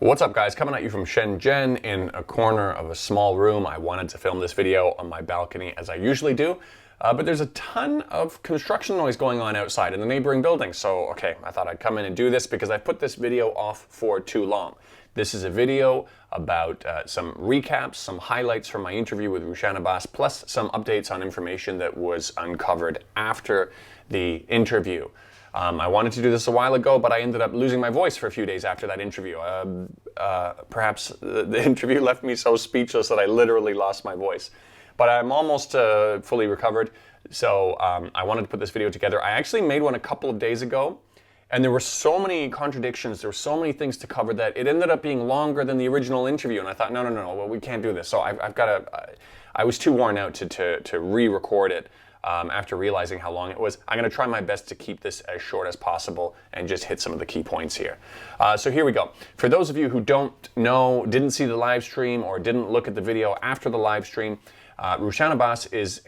What's up, guys? Coming at you from Shenzhen in a corner of a small room. I wanted to film this video on my balcony as I usually do, but there's a ton of construction noise going on outside in the neighboring building. So, okay, I thought I'd come in and do this because I put this video off for too long. This is a video about some recaps, some highlights from my interview with Rushan Abbas, plus some updates on information that was uncovered after the interview. I wanted to do this a while ago, but I ended up losing my voice for a few days after that interview. Perhaps the interview left me so speechless that I literally lost my voice. But I'm almost fully recovered, so I wanted to put this video together. I actually made one a couple of days ago, and there were so many contradictions, there were so many things to cover that it ended up being longer than the original interview, and I thought, no, well, we can't do this. So I was too worn out to re-record it. After realizing how long it was. I'm going to try my best to keep this as short as possible and just hit some of the key points here. So here we go. For those of you who don't know, didn't see the live stream, or didn't look at the video after the live stream, Rushan Abbas is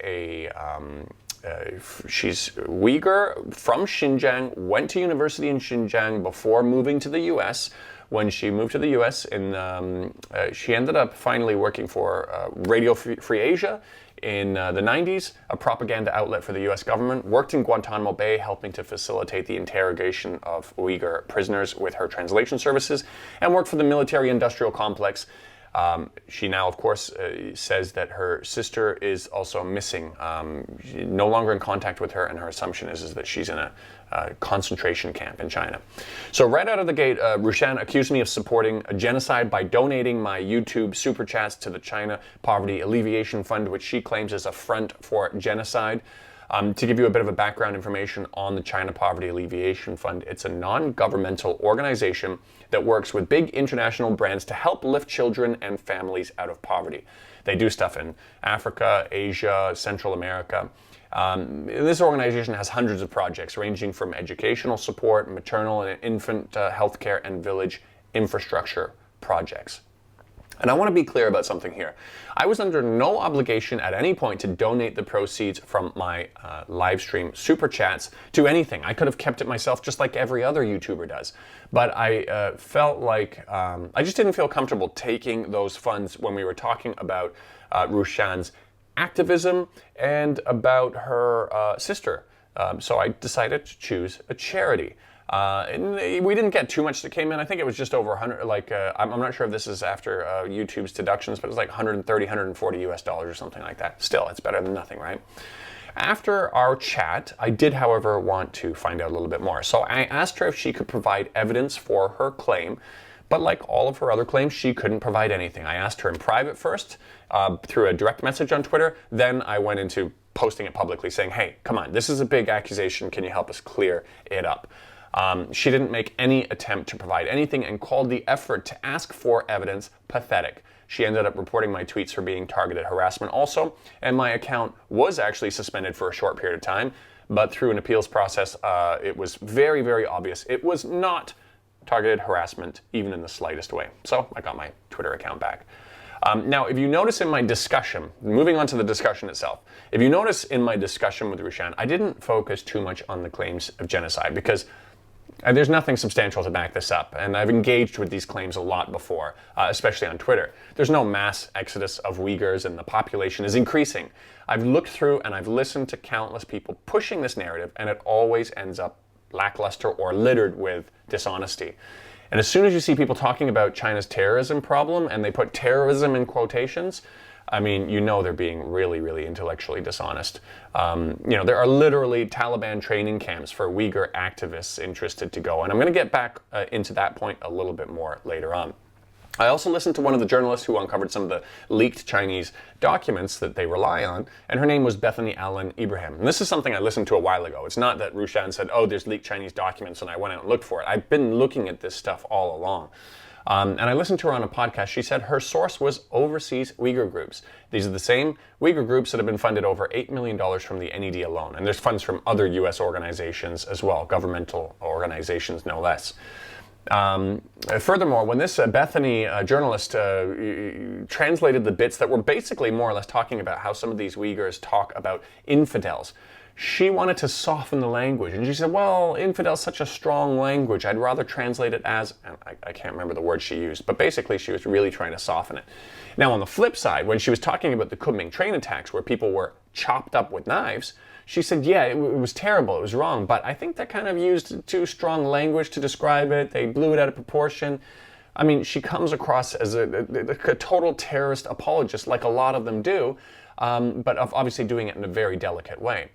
she's Uyghur from Xinjiang, went to university in Xinjiang before moving to the US. When she moved to the US, she ended up finally working for Radio Free Asia in the 90s, a propaganda outlet for the US government, worked in Guantanamo Bay, helping to facilitate the interrogation of Uyghur prisoners with her translation services, and worked for the military-industrial complex. She now, of course, says that her sister is also missing. She's no longer in contact with her, and her assumption is that she's in a concentration camp in China. So right out of the gate, Rushan accused me of supporting a genocide by donating my YouTube super chats to the China Poverty Alleviation Fund, which she claims is a front for genocide. To give you a bit of a background information on the China Poverty Alleviation Fund, it's a non-governmental organization that works with big international brands to help lift children and families out of poverty. They do stuff in Africa, Asia, Central America. This organization has hundreds of projects ranging from educational support, maternal and infant healthcare, and village infrastructure projects. And I want to be clear about something here. I was under no obligation at any point to donate the proceeds from my live stream super chats to anything. I could have kept it myself just like every other YouTuber does. But I felt like I just didn't feel comfortable taking those funds when we were talking about Rushan's activism and about her sister. So I decided to choose a charity. And we didn't get too much that came in. I think it was just over 100, I'm not sure if this is after YouTube's deductions, but it was like 130, 140 US dollars or something like that. Still, it's better than nothing, right? After our chat, I did, however, want to find out a little bit more. So I asked her if she could provide evidence for her claim, but like all of her other claims, she couldn't provide anything. I asked her in private first, through a direct message on Twitter. Then I went into posting it publicly saying, hey, come on, this is a big accusation. Can you help us clear it up? She didn't make any attempt to provide anything and called the effort to ask for evidence pathetic. She ended up reporting my tweets for being targeted harassment also, and my account was actually suspended for a short period of time, but through an appeals process, it was very, very obvious it was not targeted harassment, even in the slightest way. So I got my Twitter account back. Now, if you notice in my discussion, moving on to the discussion itself, if you notice in my discussion with Rushan, I didn't focus too much on the claims of genocide because there's nothing substantial to back this up, and I've engaged with these claims a lot before, especially on Twitter. There's no mass exodus of Uyghurs, and the population is increasing. I've looked through and I've listened to countless people pushing this narrative, and it always ends up lackluster or littered with dishonesty. And as soon as you see people talking about China's terrorism problem, and they put terrorism in quotations, I mean, you know they're being really, really intellectually dishonest. There are literally Taliban training camps for Uyghur activists interested to go. And I'm going to get back into that point a little bit more later on. I also listened to one of the journalists who uncovered some of the leaked Chinese documents that they rely on, and her name was Bethany Allen Ibrahim. And this is something I listened to a while ago. It's not that Rushan said, oh, there's leaked Chinese documents, and I went out and looked for it. I've been looking at this stuff all along. And I listened to her on a podcast. She said her source was overseas Uyghur groups. These are the same Uyghur groups that have been funded over $8 million from the NED alone. And there's funds from other US organizations as well, governmental organizations no less. Furthermore, when this Bethany journalist translated the bits that were basically more or less talking about how some of these Uyghurs talk about infidels, she wanted to soften the language. And she said, well, infidel's such a strong language. I'd rather translate it as, and I can't remember the word she used, but basically she was really trying to soften it. Now, on the flip side, when she was talking about the Kunming train attacks where people were chopped up with knives, she said, yeah, it was terrible, it was wrong, but I think they kind of used too strong language to describe it. They blew it out of proportion. I mean, she comes across as a total terrorist apologist, like a lot of them do, but obviously doing it in a very delicate way.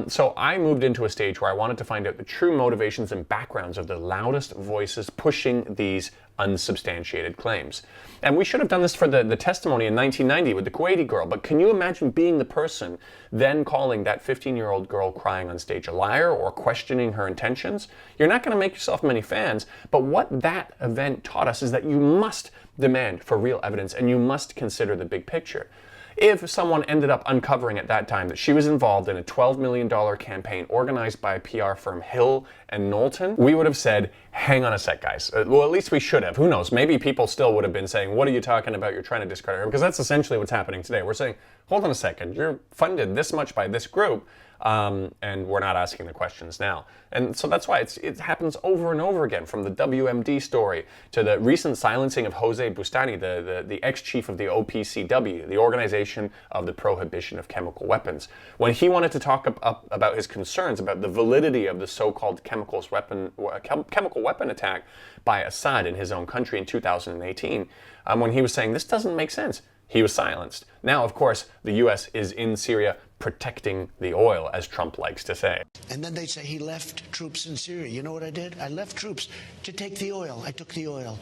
So I moved into a stage where I wanted to find out the true motivations and backgrounds of the loudest voices pushing these unsubstantiated claims. And we should have done this for the testimony in 1990 with the Kuwaiti girl, but can you imagine being the person then calling that 15-year-old girl crying on stage a liar or questioning her intentions? You're not going to make yourself many fans, but what that event taught us is that you must demand for real evidence and you must consider the big picture. If someone ended up uncovering at that time that she was involved in a $12 million campaign organized by a PR firm Hill and Knowlton, we would have said, hang on a sec, guys. Well, at least we should have. Who knows? Maybe people still would have been saying, what are you talking about? You're trying to discredit her. Because that's essentially what's happening today. We're saying, hold on a second. You're funded this much by this group, and we're not asking the questions now. And so that's why it happens over and over again, from the WMD story to the recent silencing of Jose Bustani, the ex-chief of the OPCW, the Organization of the Prohibition of Chemical Weapons, when he wanted to talk about his concerns about the validity of the so-called chemical weapon attack by Assad in his own country in 2018, when he was saying, this doesn't make sense. He was silenced. Now, of course, the U.S. is in Syria protecting the oil, as Trump likes to say. And then they say he left troops in Syria. You know what I did? I left troops to take the oil. I took the oil.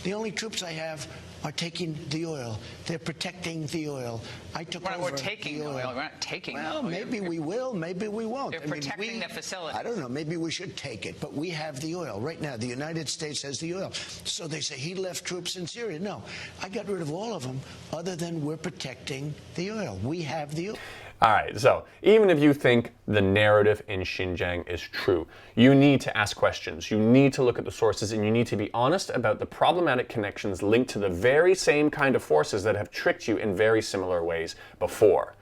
The only troops I have are taking the oil. They're protecting the oil. I took over. We're taking the oil. We're not taking the oil. Well, maybe we will. Maybe we won't. They're protecting the facility. I don't know. Maybe we should take it. But we have the oil. Right now, the United States has the oil. So they say he left troops in Syria. No. I got rid of all of them other than we're protecting the oil. We have the oil. All right, so even if you think the narrative in Xinjiang is true, you need to ask questions, you need to look at the sources, and you need to be honest about the problematic connections linked to the very same kind of forces that have tricked you in very similar ways before.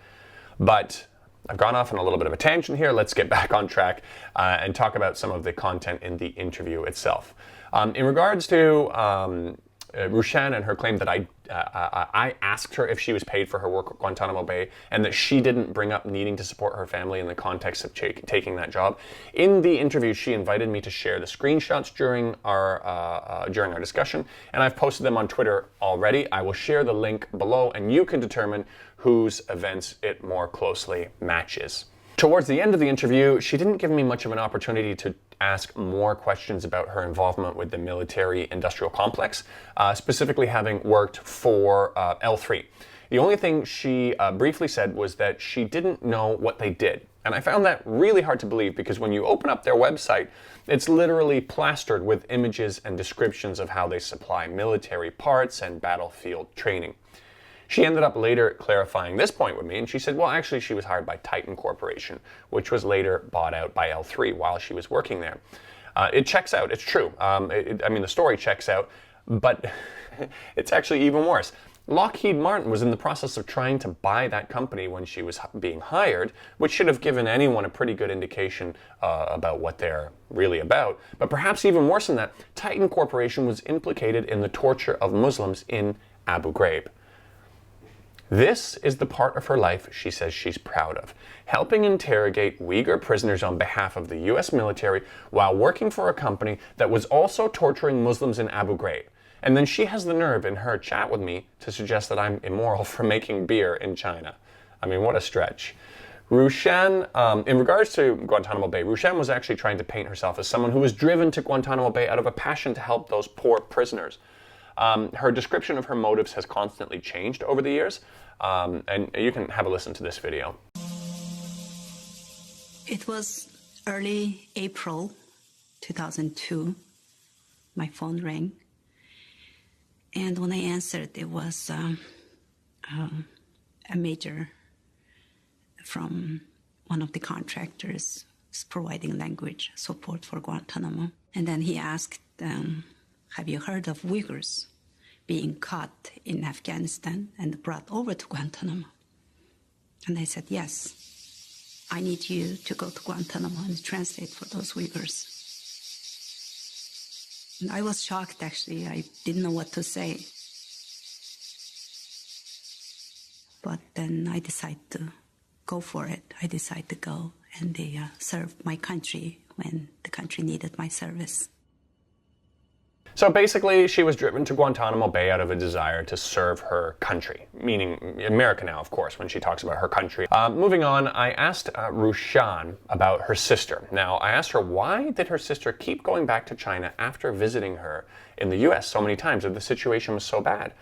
But I've gone off on a little bit of a tangent here. Let's get back on track and talk about some of the content in the interview itself. In regards to Rushan and her claim that I asked her if she was paid for her work at Guantanamo Bay and that she didn't bring up needing to support her family in the context of taking that job. In the interview, she invited me to share the screenshots during our discussion, and I've posted them on Twitter already. I will share the link below, and you can determine whose events it more closely matches. Towards the end of the interview, she didn't give me much of an opportunity to ask more questions about her involvement with the military-industrial complex, specifically having worked for L3. The only thing she briefly said was that she didn't know what they did. And I found that really hard to believe because when you open up their website, it's literally plastered with images and descriptions of how they supply military parts and battlefield training. She ended up later clarifying this point with me, and she said, well, actually, she was hired by Titan Corporation, which was later bought out by L3 while she was working there. It checks out. It's true. I mean, the story checks out, but it's actually even worse. Lockheed Martin was in the process of trying to buy that company when she was being hired, which should have given anyone a pretty good indication about what they're really about. But perhaps even worse than that, Titan Corporation was implicated in the torture of Muslims in Abu Ghraib. This is the part of her life she says she's proud of, helping interrogate Uyghur prisoners on behalf of the US military while working for a company that was also torturing Muslims in Abu Ghraib. And then she has the nerve in her chat with me to suggest that I'm immoral for making beer in China. I mean, what a stretch. Rushan, in regards to Guantanamo Bay, Rushan was actually trying to paint herself as someone who was driven to Guantanamo Bay out of a passion to help those poor prisoners. Her description of her motives has constantly changed over the years, and you can have a listen to this video. It was early April 2002. My phone rang, and when I answered, it was a major from one of the contractors providing language support for Guantanamo. And then he asked, have you heard of Uyghurs being caught in Afghanistan and brought over to Guantanamo? And I said, yes. I need you to go to Guantanamo and translate for those Uyghurs. And I was shocked, actually. I didn't know what to say. But then I decided to go for it. I decided to go and they serve my country when the country needed my service. So basically, she was driven to Guantanamo Bay out of a desire to serve her country, meaning America now, of course, when she talks about her country. Moving on, I asked Rushan about her sister. Now, I asked her why did her sister keep going back to China after visiting her in the US so many times if the situation was so bad.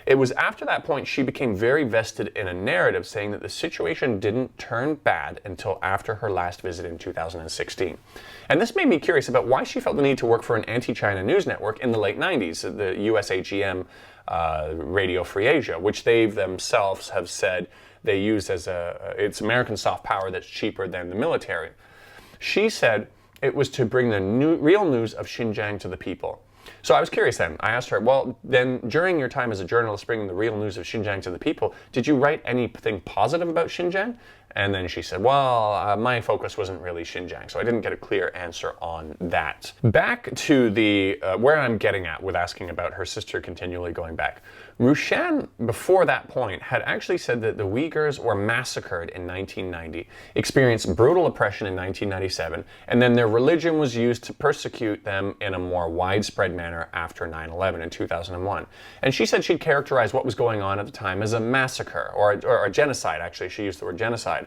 It was after that point she became very vested in a narrative saying that the situation didn't turn bad until after her last visit in 2016. And this made me curious about why she felt the need to work for an anti-China news network in the late 90s, the USAGM Radio Free Asia, which they themselves have said they use as it's American soft power that's cheaper than the military. She said it was to bring the real news of Xinjiang to the people. So I was curious then. I asked her, well, then during your time as a journalist bringing the real news of Xinjiang to the people, did you write anything positive about Xinjiang? And then she said, well, my focus wasn't really Xinjiang, so I didn't get a clear answer on that. Back to the where I'm getting at with asking about her sister continually going back. Rushan, before that point, had actually said that the Uyghurs were massacred in 1990, experienced brutal oppression in 1997, and then their religion was used to persecute them in a more widespread manner after 9/11 in 2001. And she said she'd characterize what was going on at the time as a massacre, or a genocide, actually. She used the word genocide.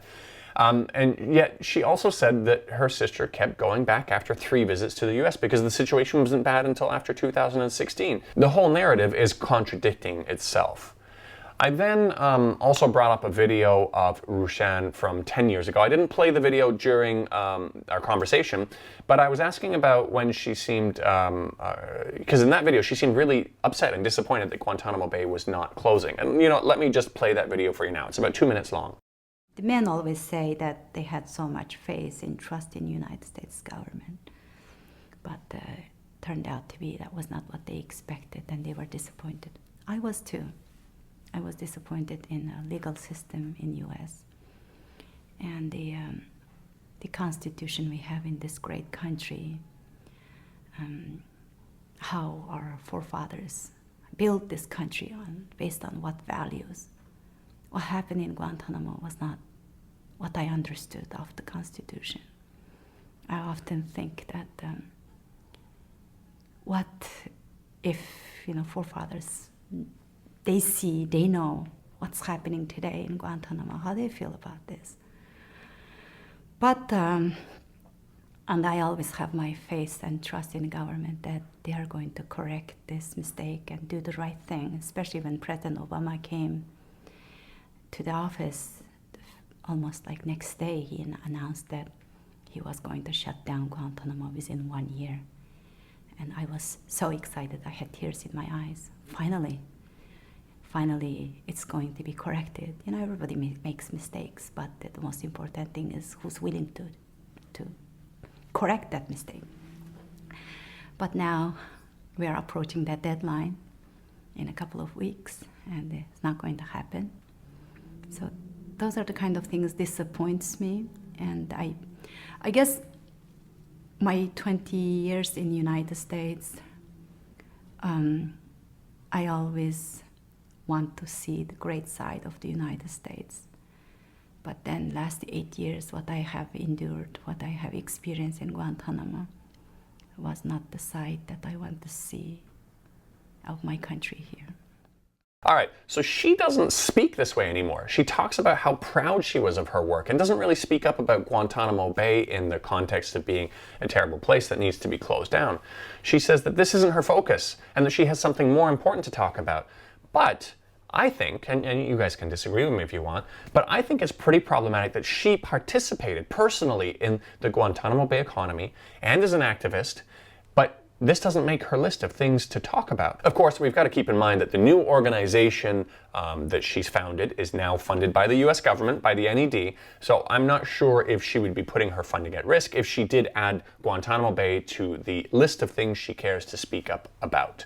And yet she also said that her sister kept going back after 3 visits to the US because the situation wasn't bad until after 2016. The whole narrative is contradicting itself. I then also brought up a video of Rushan from 10 years ago. I didn't play the video during our conversation, but I was asking about when she seemed, because in that video she seemed really upset and disappointed that Guantanamo Bay was not closing. And let me just play that video for you now. It's about 2 minutes long. The men always say that they had so much faith and trust in the United States government, but turned out to be that was not what they expected, and they were disappointed. I was too. I was disappointed in the legal system in U.S. and the constitution we have in this great country, how our forefathers built this country based on what values. What happened in Guantanamo was not what I understood of the Constitution. I often think that what if forefathers, they know what's happening today in Guantanamo, how they feel about this. But and I always have my faith and trust in the government that they are going to correct this mistake and do the right thing, especially when President Obama came to the office almost like next day. He announced that he was going to shut down Guantanamo within 1 year. And I was so excited, I had tears in my eyes. Finally, it's going to be corrected. Everybody makes mistakes, but the most important thing is who's willing to correct that mistake. But now we are approaching that deadline in a couple of weeks, and it's not going to happen. So those are the kind of things disappoints me, and I guess my 20 years in the United States, I always want to see the great side of the United States. But then last 8 years, what I have endured, what I have experienced in Guantanamo was not the side that I want to see of my country here. All right, so she doesn't speak this way anymore. She talks about how proud she was of her work and doesn't really speak up about Guantanamo Bay in the context of being a terrible place that needs to be closed down. She says that this isn't her focus and that she has something more important to talk about. But I think, and you guys can disagree with me if you want, but I think it's pretty problematic that she participated personally in the Guantanamo Bay economy and as an activist, but this doesn't make her list of things to talk about. Of course, we've got to keep in mind that the new organization that she's founded is now funded by the US government, by the NED, so I'm not sure if she would be putting her funding at risk if she did add Guantanamo Bay to the list of things she cares to speak up about.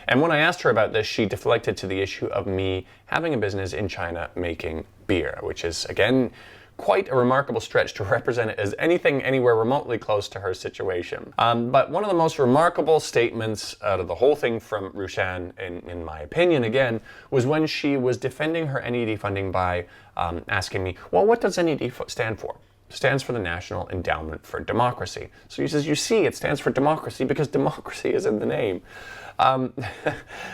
And when I asked her about this, she deflected to the issue of me having a business in China making beer, which is, again, quite a remarkable stretch to represent it as anything anywhere remotely close to her situation. But one of the most remarkable statements out of the whole thing from Rushan, in my opinion again, was when she was defending her NED funding by asking me, well, what does NED stand for? Stands for the National Endowment for Democracy. So he says, you see, it stands for democracy because democracy is in the name.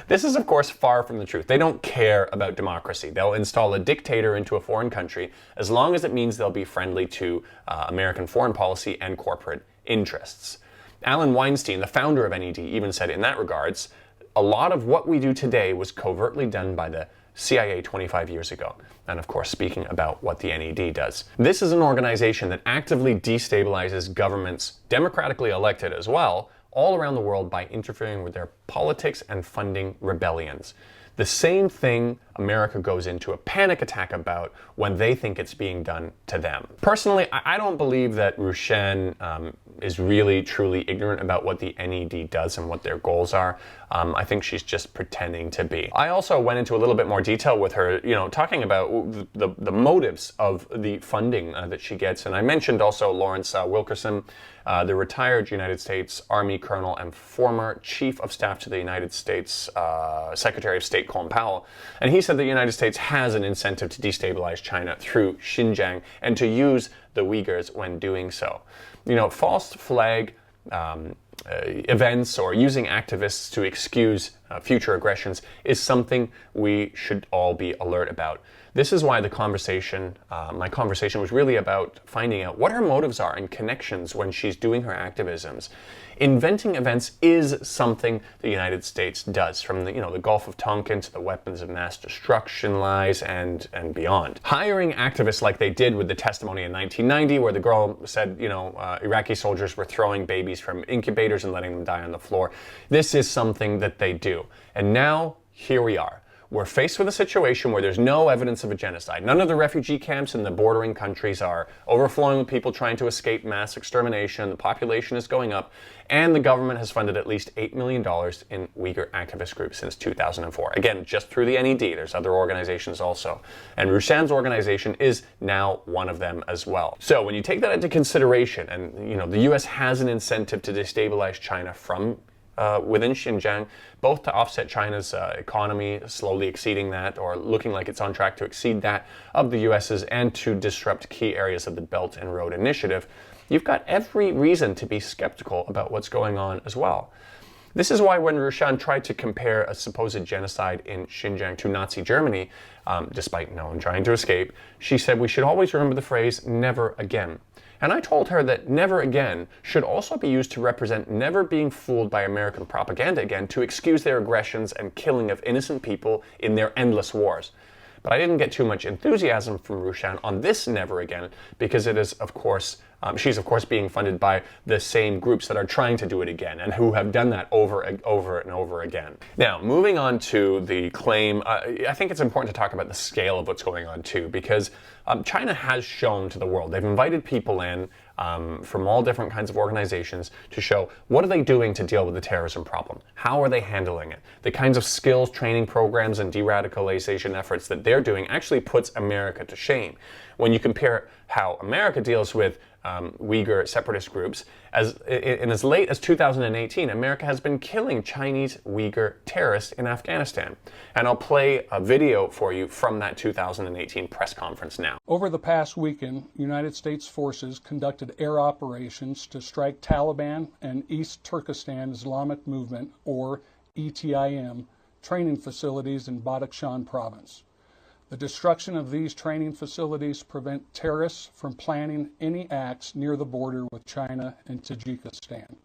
This is, of course, far from the truth. They don't care about democracy. They'll install a dictator into a foreign country as long as it means they'll be friendly to American foreign policy and corporate interests. Alan Weinstein, the founder of NED, even said in that regards, a lot of what we do today was covertly done by the CIA 25 years ago. And of course, speaking about what the NED does. This is an organization that actively destabilizes governments, democratically elected as well, all around the world by interfering with their politics and funding rebellions. The same thing America goes into a panic attack about when they think it's being done to them. Personally, I don't believe that Rushan is really truly ignorant about what the NED does and what their goals are. I think she's just pretending to be. I also went into a little bit more detail with her, talking about the motives of the funding that she gets. And I mentioned also Lawrence Wilkerson, the retired United States Army colonel and former Chief of Staff to the United States Secretary of State Colin Powell. And he said the United States has an incentive to destabilize China through Xinjiang and to use the Uyghurs when doing so. False flag events or using activists to excuse future aggressions is something we should all be alert about. This is why the conversation, my conversation was really about finding out what her motives are and connections when she's doing her activisms. Inventing events is something the United States does, from the Gulf of Tonkin to the weapons of mass destruction lies and beyond. Hiring activists like they did with the testimony in 1990, where the girl said, Iraqi soldiers were throwing babies from incubators and letting them die on the floor. This is something that they do. And now, here we are. We're faced with a situation where there's no evidence of a genocide. None of the refugee camps in the bordering countries are overflowing with people trying to escape mass extermination. The population is going up, and the government has funded at least $8 million in Uyghur activist groups since 2004. Again, just through the NED. There's other organizations also. And Rushan's organization is now one of them as well. So when you take that into consideration, and the US has an incentive to destabilize China from within Xinjiang, both to offset China's economy, slowly exceeding that, or looking like it's on track to exceed that of the US's, and to disrupt key areas of the Belt and Road Initiative, you've got every reason to be skeptical about what's going on as well. This is why when Rushan tried to compare a supposed genocide in Xinjiang to Nazi Germany, despite no one trying to escape, she said we should always remember the phrase, never again. And I told her that never again should also be used to represent never being fooled by American propaganda again to excuse their aggressions and killing of innocent people in their endless wars. But I didn't get too much enthusiasm from Rushan on this never again because it is, of course, she's of course being funded by the same groups that are trying to do it again and who have done that over and over again. Now, moving on to the claim, I think it's important to talk about the scale of what's going on too, because China has shown to the world, they've invited people in from all different kinds of organizations to show what are they doing to deal with the terrorism problem? How are they handling it? The kinds of skills training programs and de-radicalization efforts that they're doing actually puts America to shame. When you compare how America deals with Uyghur separatist groups, in as late as 2018, America has been killing Chinese Uyghur terrorists in Afghanistan. And I'll play a video for you from that 2018 press conference now. Over the past weekend, United States forces conducted air operations to strike Taliban and East Turkestan Islamic Movement, or ETIM, training facilities in Badakhshan province. The destruction of these training facilities prevent terrorists from planning any acts near the border with China and Tajikistan.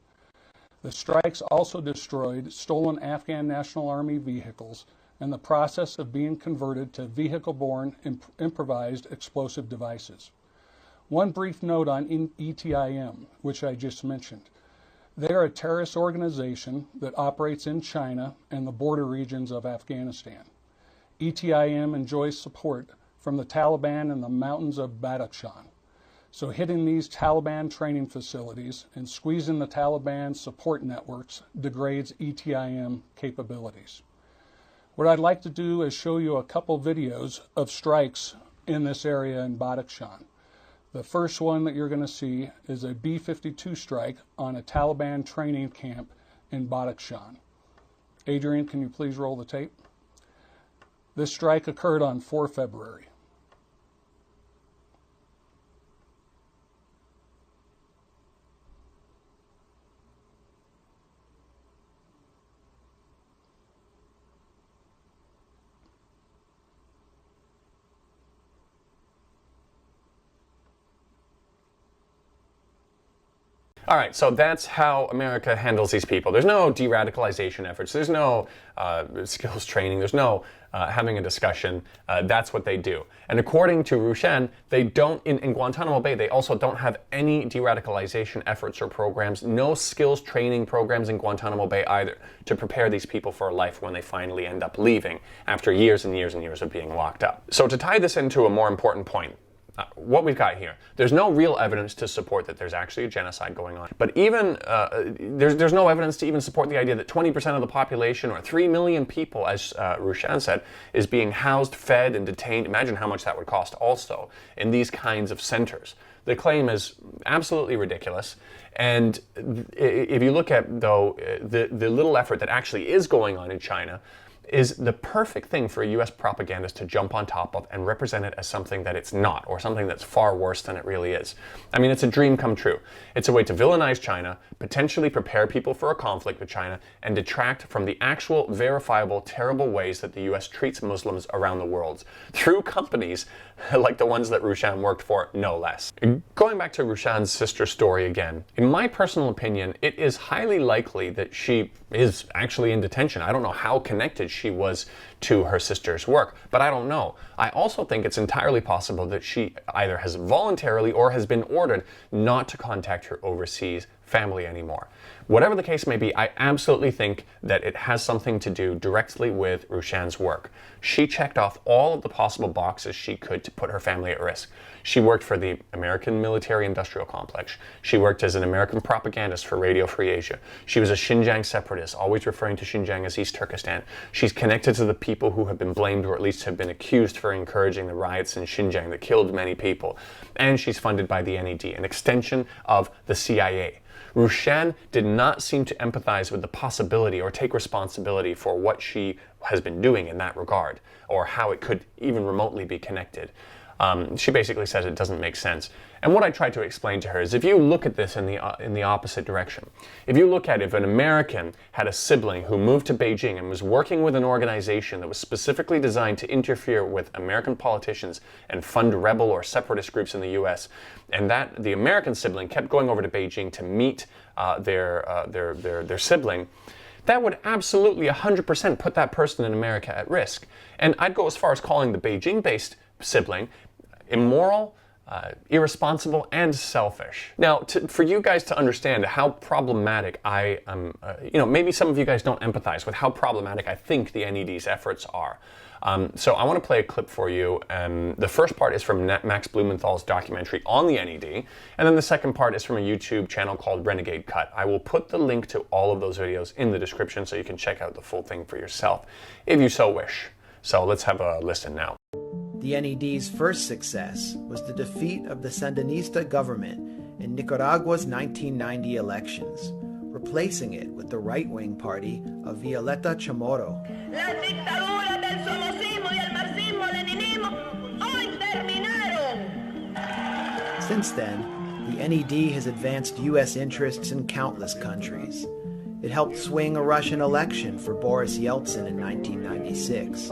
The strikes also destroyed stolen Afghan National Army vehicles in the process of being converted to vehicle-borne improvised explosive devices. One brief note on ETIM, which I just mentioned. They are a terrorist organization that operates in China and the border regions of Afghanistan. ETIM enjoys support from the Taliban in the mountains of Badakhshan. So hitting these Taliban training facilities and squeezing the Taliban support networks degrades ETIM capabilities. What I'd like to do is show you a couple videos of strikes in this area in Badakhshan. The first one that you're going to see is a B-52 strike on a Taliban training camp in Badakhshan. Adrian, can you please roll the tape? This strike occurred on 4 February. All right, so that's how America handles these people. There's no de-radicalization efforts. There's no skills training. There's no having a discussion. That's what they do. And according to Rushan, they don't, in Guantanamo Bay, they also don't have any de-radicalization efforts or programs, no skills training programs in Guantanamo Bay either, to prepare these people for life when they finally end up leaving after years and years and years of being locked up. So to tie this into a more important point, what we've got here, there's no real evidence to support that there's actually a genocide going on. But even, there's no evidence to even support the idea that 20% of the population, or 3 million people, as Rushan said, is being housed, fed, and detained. Imagine how much that would cost also in these kinds of centers. The claim is absolutely ridiculous. And if you look at, though, the little effort that actually is going on in China, is the perfect thing for a U.S. propagandist to jump on top of and represent it as something that it's not, or something that's far worse than it really is. I mean, it's a dream come true. It's a way to villainize China, potentially prepare people for a conflict with China, and detract from the actual, verifiable, terrible ways that the U.S. treats Muslims around the world, through companies like the ones that Rushan worked for, no less. Going back to Rushan's sister story again, in my personal opinion, it is highly likely that she is actually in detention. I don't know how connected she was to her sister's work, but I don't know. I also think it's entirely possible that she either has voluntarily or has been ordered not to contact her overseas family anymore. Whatever the case may be, I absolutely think that it has something to do directly with Rushan's work. She checked off all of the possible boxes she could to put her family at risk. She worked for the American military-industrial complex. She worked as an American propagandist for Radio Free Asia. She was a Xinjiang separatist, always referring to Xinjiang as East Turkestan. She's connected to the people who have been blamed, or at least have been accused, for encouraging the riots in Xinjiang that killed many people. And she's funded by the NED, an extension of the CIA. Rushan did not seem to empathize with the possibility or take responsibility for what she has been doing in that regard, or how it could even remotely be connected. She basically says it doesn't make sense. And what I tried to explain to her is, if you look at this in the opposite direction, if you look at if an American had a sibling who moved to Beijing and was working with an organization that was specifically designed to interfere with American politicians and fund rebel or separatist groups in the U.S., and that the American sibling kept going over to Beijing to meet their sibling, that would absolutely 100% put that person in America at risk. And I'd go as far as calling the Beijing-based sibling immoral, irresponsible, and selfish. Now, for you guys to understand how problematic I am, maybe some of you guys don't empathize with how problematic I think the NED's efforts are. So I want to play a clip for you. The first part is from Max Blumenthal's documentary on the NED, and then the second part is from a YouTube channel called Renegade Cut. I will put the link to all of those videos in the description so you can check out the full thing for yourself, if you so wish. So let's have a listen now. The NED's first success was the defeat of the Sandinista government in Nicaragua's 1990 elections, replacing it with the right-wing party of Violeta Chamorro. Las dictaduras del somocismo y el marxismo-leninismo hoy terminaron. Since then, the NED has advanced U.S. interests in countless countries. It helped swing a Russian election for Boris Yeltsin in 1996.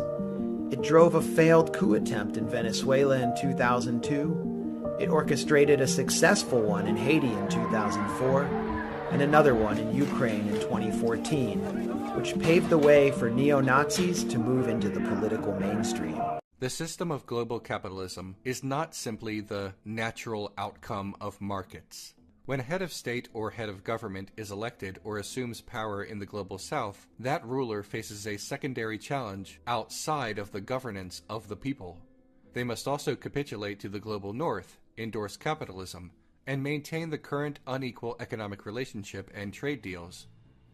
It drove a failed coup attempt in Venezuela in 2002. It orchestrated a successful one in Haiti in 2004, and another one in Ukraine in 2014, which paved the way for neo-Nazis to move into the political mainstream. The system of global capitalism is not simply the natural outcome of markets. When a head of state or head of government is elected or assumes power in the global south, that ruler faces a secondary challenge outside of the governance of the people. They must also capitulate to the global north, endorse capitalism, and maintain the current unequal economic relationship and trade deals.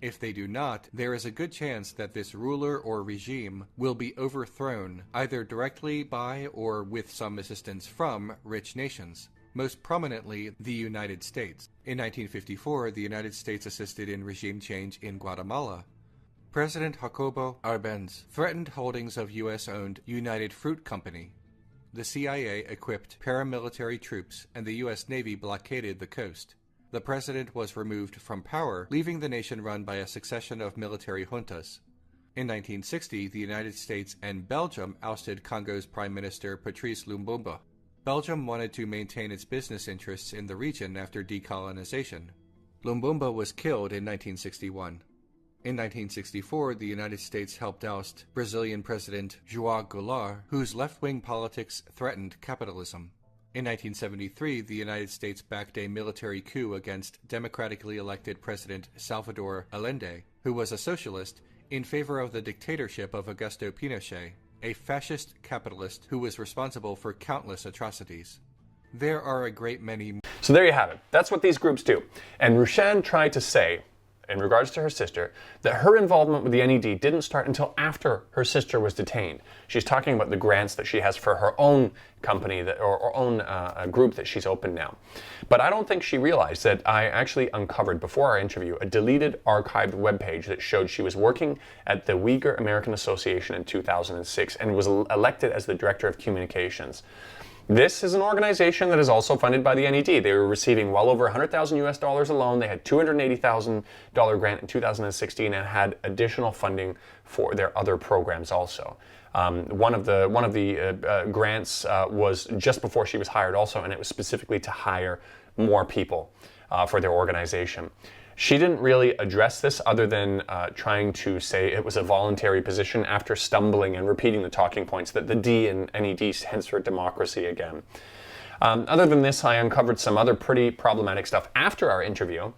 If they do not, there is a good chance that this ruler or regime will be overthrown either directly by or with some assistance from rich nations. most prominently the United States. In 1954, the United States assisted in regime change in Guatemala. President Jacobo Arbenz threatened holdings of U.S.-owned United Fruit Company. The CIA equipped paramilitary troops, and the U.S. Navy blockaded the coast. The president was removed from power, leaving the nation run by a succession of military juntas. In 1960, the United States and Belgium ousted Congo's Prime Minister Patrice Lumumba. Belgium wanted to maintain its business interests in the region after decolonization. Lumumba was killed in 1961. In 1964, the United States helped oust Brazilian President João Goulart, whose left-wing politics threatened capitalism. In 1973, the United States backed a military coup against democratically elected President Salvador Allende, who was a socialist, in favor of the dictatorship of Augusto Pinochet, a fascist capitalist who was responsible for countless atrocities. There are a great many. So there you have it. That's what these groups do. And Rushan tried to say, in regards to her sister, that her involvement with the NED didn't start until after her sister was detained. She's talking about the grants that she has for her own company or own group that she's opened now. But I don't think she realized that I actually uncovered before our interview a deleted archived webpage that showed she was working at the Uyghur American Association in 2006 and was elected as the director of communications. This is an organization that is also funded by the NED. They were receiving well over $100,000 US alone. They had $280,000 grant in 2016 and had additional funding for their other programs also. One of the grants was just before she was hired also, and it was specifically to hire more people for their organization. She didn't really address this other than trying to say it was a voluntary position after stumbling and repeating the talking points that the D in NED stands for democracy again. Other than this, I uncovered some other pretty problematic stuff after our interview.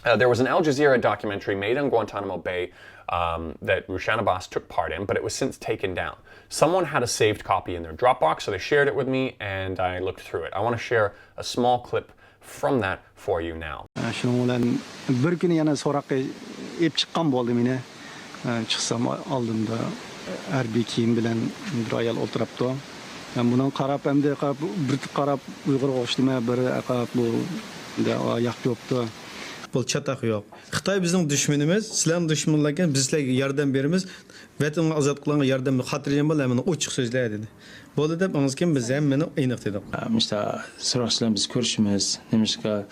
There was an Al Jazeera documentary made on Guantanamo Bay that Rushan Abbas took part in, but it was since taken down. Someone had a saved copy in their Dropbox, so they shared it with me, and I looked through it. I want to share a small clip from that for you now. Şunun bilen bir gün yana sorakka ep çıqqan boldim ine. Çıksam aldımda harbiy kiyim bilen bir ayal oturuptu. Ben bundan qarap hem de qarap bir qarap Uyg'ur o'xshayma bir qarap bu da oyoq yo'qdi. Bu çataq yo'q. Xitoy bizning dushmanimiz, sizlarning dushmanlarga biz sizlarga yordam beramiz. Vatan ozod qilgan yordamni xotirjam bo'l, mana ochiq so'zlar dedi. Bo'ldi deb angizkim biz ham meni aniq dedik. İşte so'rashlar biz ko'rishimiz, nemishqa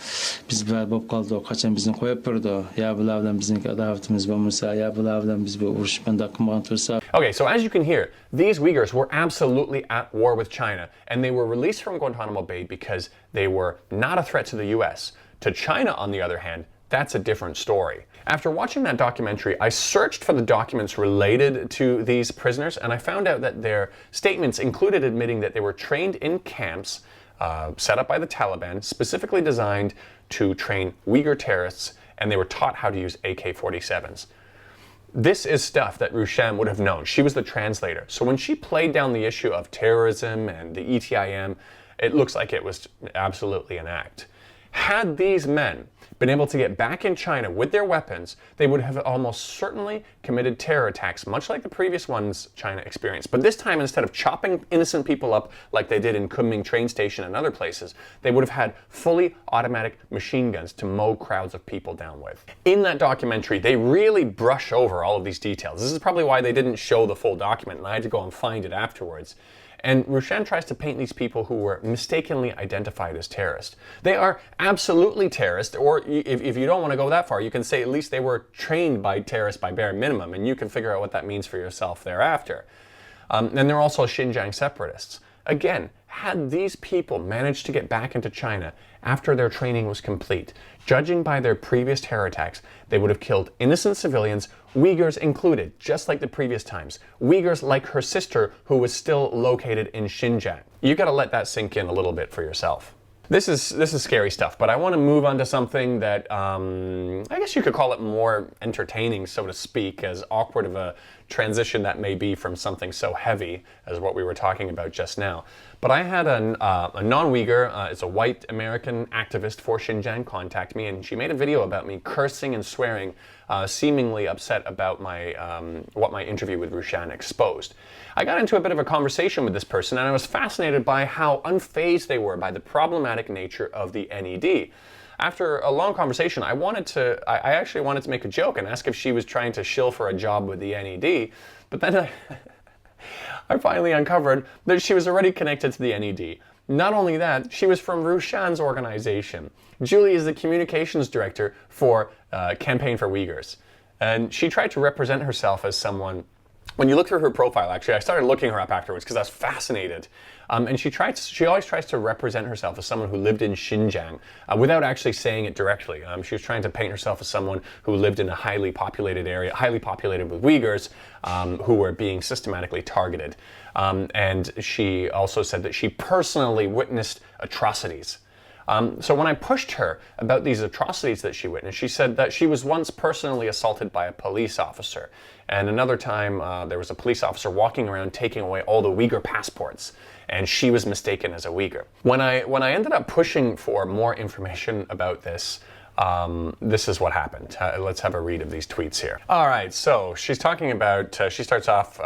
biz bad bo'lib qoldik, qachon bizni qo'yib berdi. Ya bular bilan bizning adovatimiz bo'lmasa, ya bular bilan biz bu urush banda qilmoqchi bo'lsa. Okay, so as you can hear, these Uyghurs were absolutely at war with China, and they were released from Guantanamo Bay because they were not a threat to the US. To China, on the other hand, that's a different story. After watching that documentary, I searched for the documents related to these prisoners, and I found out that their statements included admitting that they were trained in camps set up by the Taliban, specifically designed to train Uyghur terrorists, and they were taught how to use AK-47s. This is stuff that Rushan would have known. She was the translator. So when she played down the issue of terrorism and the ETIM, it looks like it was absolutely an act. Had these men been able to get back in China with their weapons, they would have almost certainly committed terror attacks, much like the previous ones China experienced. But this time, instead of chopping innocent people up like they did in Kunming train station and other places, they would have had fully automatic machine guns to mow crowds of people down with. In that documentary, they really brush over all of these details. This is probably why they didn't show the full document, and I had to go and find it afterwards. And Rushan tries to paint these people who were mistakenly identified as terrorists. They are absolutely terrorists, or if you don't want to go that far, you can say at least they were trained by terrorists by bare minimum, and you can figure out what that means for yourself thereafter. And they're also Xinjiang separatists. Again, had these people managed to get back into China after their training was complete, judging by their previous terror attacks, they would have killed innocent civilians, Uyghurs included, just like the previous times. Uyghurs like her sister, who was still located in Xinjiang. You gotta let that sink in a little bit for yourself. This is scary stuff, but I want to move on to something that I guess you could call it more entertaining, so to speak, as awkward of a transition that may be from something so heavy as what we were talking about just now. But I had a non-Uyghur, it's a white American activist for Xinjiang, contact me, and she made a video about me cursing and swearing, seemingly upset about my what my interview with Rushan exposed. I got into a bit of a conversation with this person, and I was fascinated by how unfazed they were by the problematic nature of the NED. After a long conversation, I actually wanted to make a joke and ask if she was trying to shill for a job with the NED, but then I finally uncovered that she was already connected to the NED. Not only that, she was from Rushan's organization. Julie is the communications director for Campaign for Uyghurs. And she tried to represent herself as someone. When you look through her profile, actually, I started looking her up afterwards because I was fascinated. And she always tries to represent herself as someone who lived in Xinjiang without actually saying it directly. She was trying to paint herself as someone who lived in a highly populated area, highly populated with Uyghurs who were being systematically targeted. And she also said that she personally witnessed atrocities. So when I pushed her about these atrocities that she witnessed, she said that she was once personally assaulted by a police officer. And another time there was a police officer walking around taking away all the Uyghur passports, and she was mistaken as a Uyghur. When I ended up pushing for more information about this, this is what happened. Let's have a read of these tweets here. All right, so she's talking about, she starts off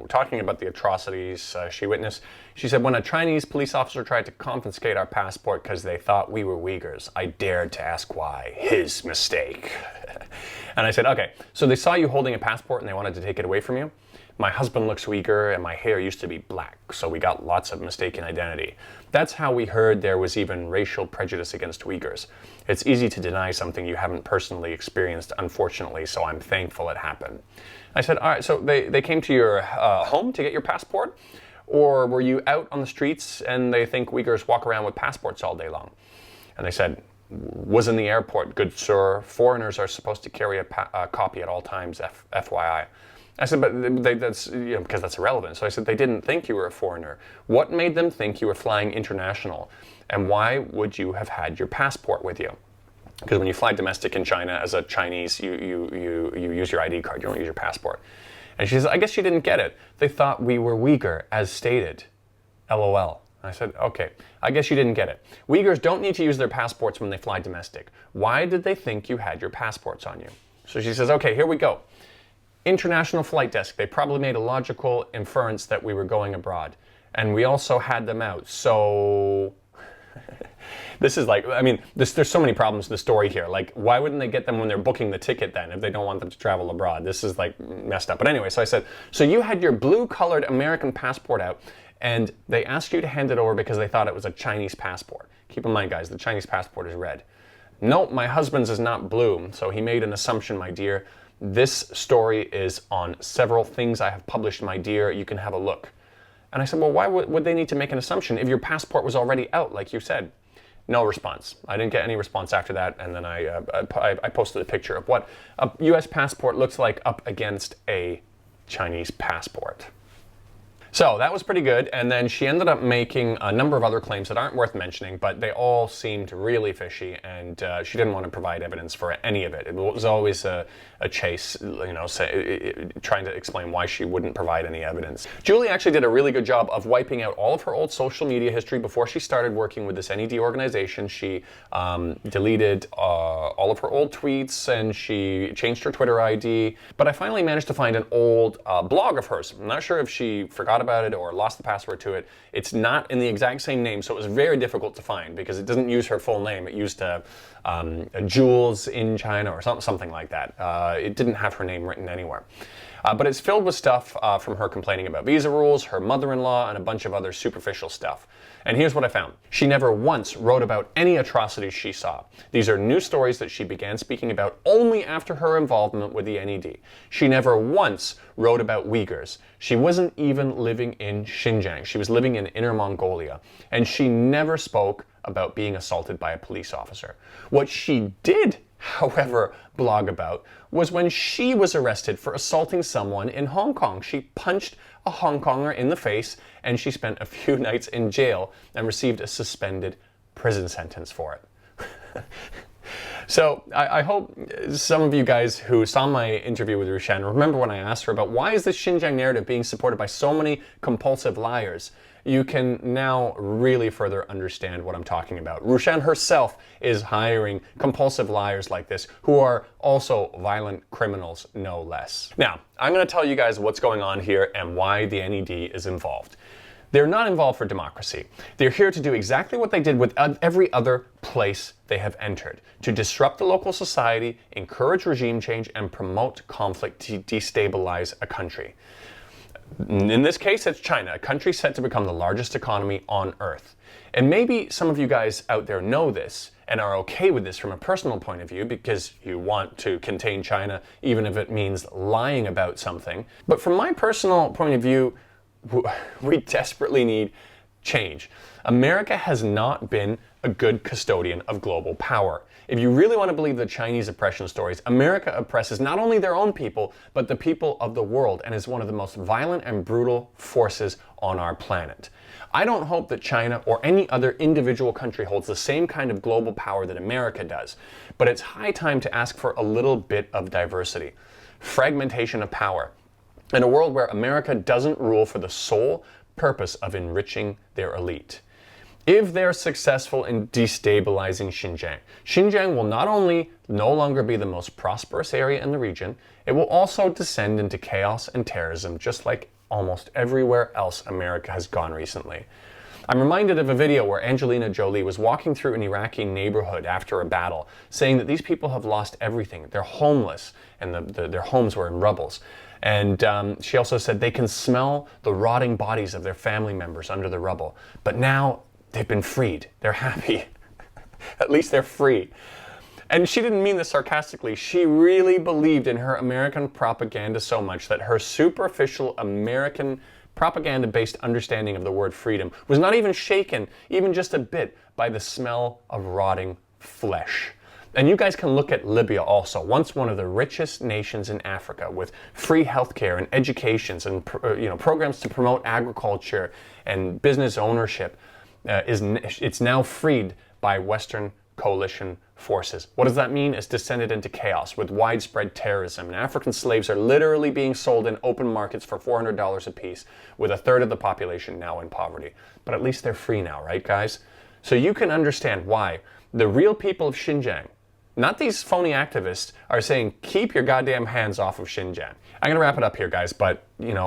talking about the atrocities she witnessed. She said, when a Chinese police officer tried to confiscate our passport because they thought we were Uyghurs, I dared to ask why. His mistake. And I said, okay, so they saw you holding a passport and they wanted to take it away from you? My husband looks Uyghur and my hair used to be black, so we got lots of mistaken identity. That's how we heard there was even racial prejudice against Uyghurs. It's easy to deny something you haven't personally experienced, unfortunately, so I'm thankful it happened. I said, all right, so they came to your home to get your passport? Or were you out on the streets and they think Uyghurs walk around with passports all day long? And they said, was in the airport, good sir. Foreigners are supposed to carry a copy at all times, FYI. I said, but that's, because that's irrelevant. So I said, they didn't think you were a foreigner. What made them think you were flying international? And why would you have had your passport with you? Because when you fly domestic in China as a Chinese, you use your ID card, you don't use your passport. And she says, I guess she didn't get it. They thought we were Uyghur, as stated. LOL. I said, okay, I guess you didn't get it. Uyghurs don't need to use their passports when they fly domestic. Why did they think you had your passports on you? So she says, okay, here we go. International Flight Desk, they probably made a logical inference that we were going abroad. And we also had them out, so... This is like, I mean, there's so many problems with the story here. Like, why wouldn't they get them when they're booking the ticket then if they don't want them to travel abroad? This is like messed up. But anyway, so I said, so you had your blue-colored American passport out and they asked you to hand it over because they thought it was a Chinese passport. Keep in mind, guys, the Chinese passport is red. Nope, my husband's is not blue, so he made an assumption, my dear. This story is on several things I have published, my dear. You can have a look. And I said, well, why would they need to make an assumption if your passport was already out, like you said? No response. I didn't get any response after that, and then I posted a picture of what a U.S. passport looks like up against a Chinese passport. So that was pretty good, and then she ended up making a number of other claims that aren't worth mentioning, but they all seemed really fishy, and she didn't want to provide evidence for any of it. It was always a chase, trying to explain why she wouldn't provide any evidence. Julie actually did a really good job of wiping out all of her old social media history before she started working with this NED organization. She deleted all of her old tweets, and she changed her Twitter ID, but I finally managed to find an old blog of hers. I'm not sure if she forgot about it or lost the password to it. It's not in the exact same name, so it was very difficult to find because it doesn't use her full name. It used Jules in China or something like that. It didn't have her name written anywhere. But it's filled with stuff from her complaining about visa rules, her mother-in-law, and a bunch of other superficial stuff. And here's what I found. She never once wrote about any atrocities she saw. These are new stories that she began speaking about only after her involvement with the NED. She never once wrote about Uyghurs. She wasn't even living in Xinjiang. She was living in Inner Mongolia. And she never spoke about being assaulted by a police officer. What she did, however, blog about was when she was arrested for assaulting someone in Hong Kong. She punched a Hong Konger in the face, and she spent a few nights in jail and received a suspended prison sentence for it. So I hope some of you guys who saw my interview with Rushan remember when I asked her about why is this Xinjiang narrative being supported by so many compulsive liars. You can now really further understand what I'm talking about. Rushan herself is hiring compulsive liars like this who are also violent criminals, no less. Now, I'm going to tell you guys what's going on here and why the NED is involved. They're not involved for democracy. They're here to do exactly what they did with every other place they have entered, to disrupt the local society, encourage regime change, and promote conflict to destabilize a country. In this case, it's China, a country set to become the largest economy on Earth. And maybe some of you guys out there know this and are okay with this from a personal point of view because you want to contain China, even if it means lying about something. But from my personal point of view, we desperately need change. America has not been a good custodian of global power. If you really want to believe the Chinese oppression stories, America oppresses not only their own people, but the people of the world, and is one of the most violent and brutal forces on our planet. I don't hope that China or any other individual country holds the same kind of global power that America does, but it's high time to ask for a little bit of diversity. Fragmentation of power. In a world where America doesn't rule for the sole purpose of enriching their elite. If they're successful in destabilizing Xinjiang, Xinjiang will not only no longer be the most prosperous area in the region, it will also descend into chaos and terrorism, just like almost everywhere else America has gone recently. I'm reminded of a video where Angelina Jolie was walking through an Iraqi neighborhood after a battle, saying that these people have lost everything. They're homeless, and their homes were in rubbles. And she also said they can smell the rotting bodies of their family members under the rubble. But now they've been freed. They're happy. At least they're free. And she didn't mean this sarcastically. She really believed in her American propaganda so much that her superficial American propaganda-based understanding of the word freedom was not even shaken, even just a bit, by the smell of rotting flesh. And you guys can look at Libya also, once one of the richest nations in Africa, with free healthcare and educations and programs to promote agriculture and business ownership. It's now freed by Western coalition forces. What does that mean? It's descended into chaos with widespread terrorism. And African slaves are literally being sold in open markets for $400 a piece, with a third of the population now in poverty. But at least they're free now, right, guys? So you can understand why the real people of Xinjiang, not these phony activists, are saying, keep your goddamn hands off of Xinjiang. I'm going to wrap it up here, guys, but,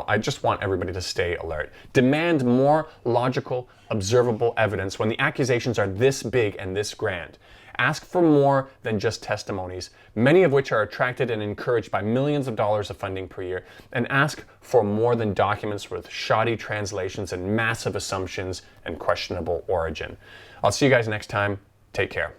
I just want everybody to stay alert. Demand more logical, observable evidence when the accusations are this big and this grand. Ask for more than just testimonies, many of which are attracted and encouraged by millions of dollars of funding per year, and ask for more than documents with shoddy translations and massive assumptions and questionable origin. I'll see you guys next time. Take care.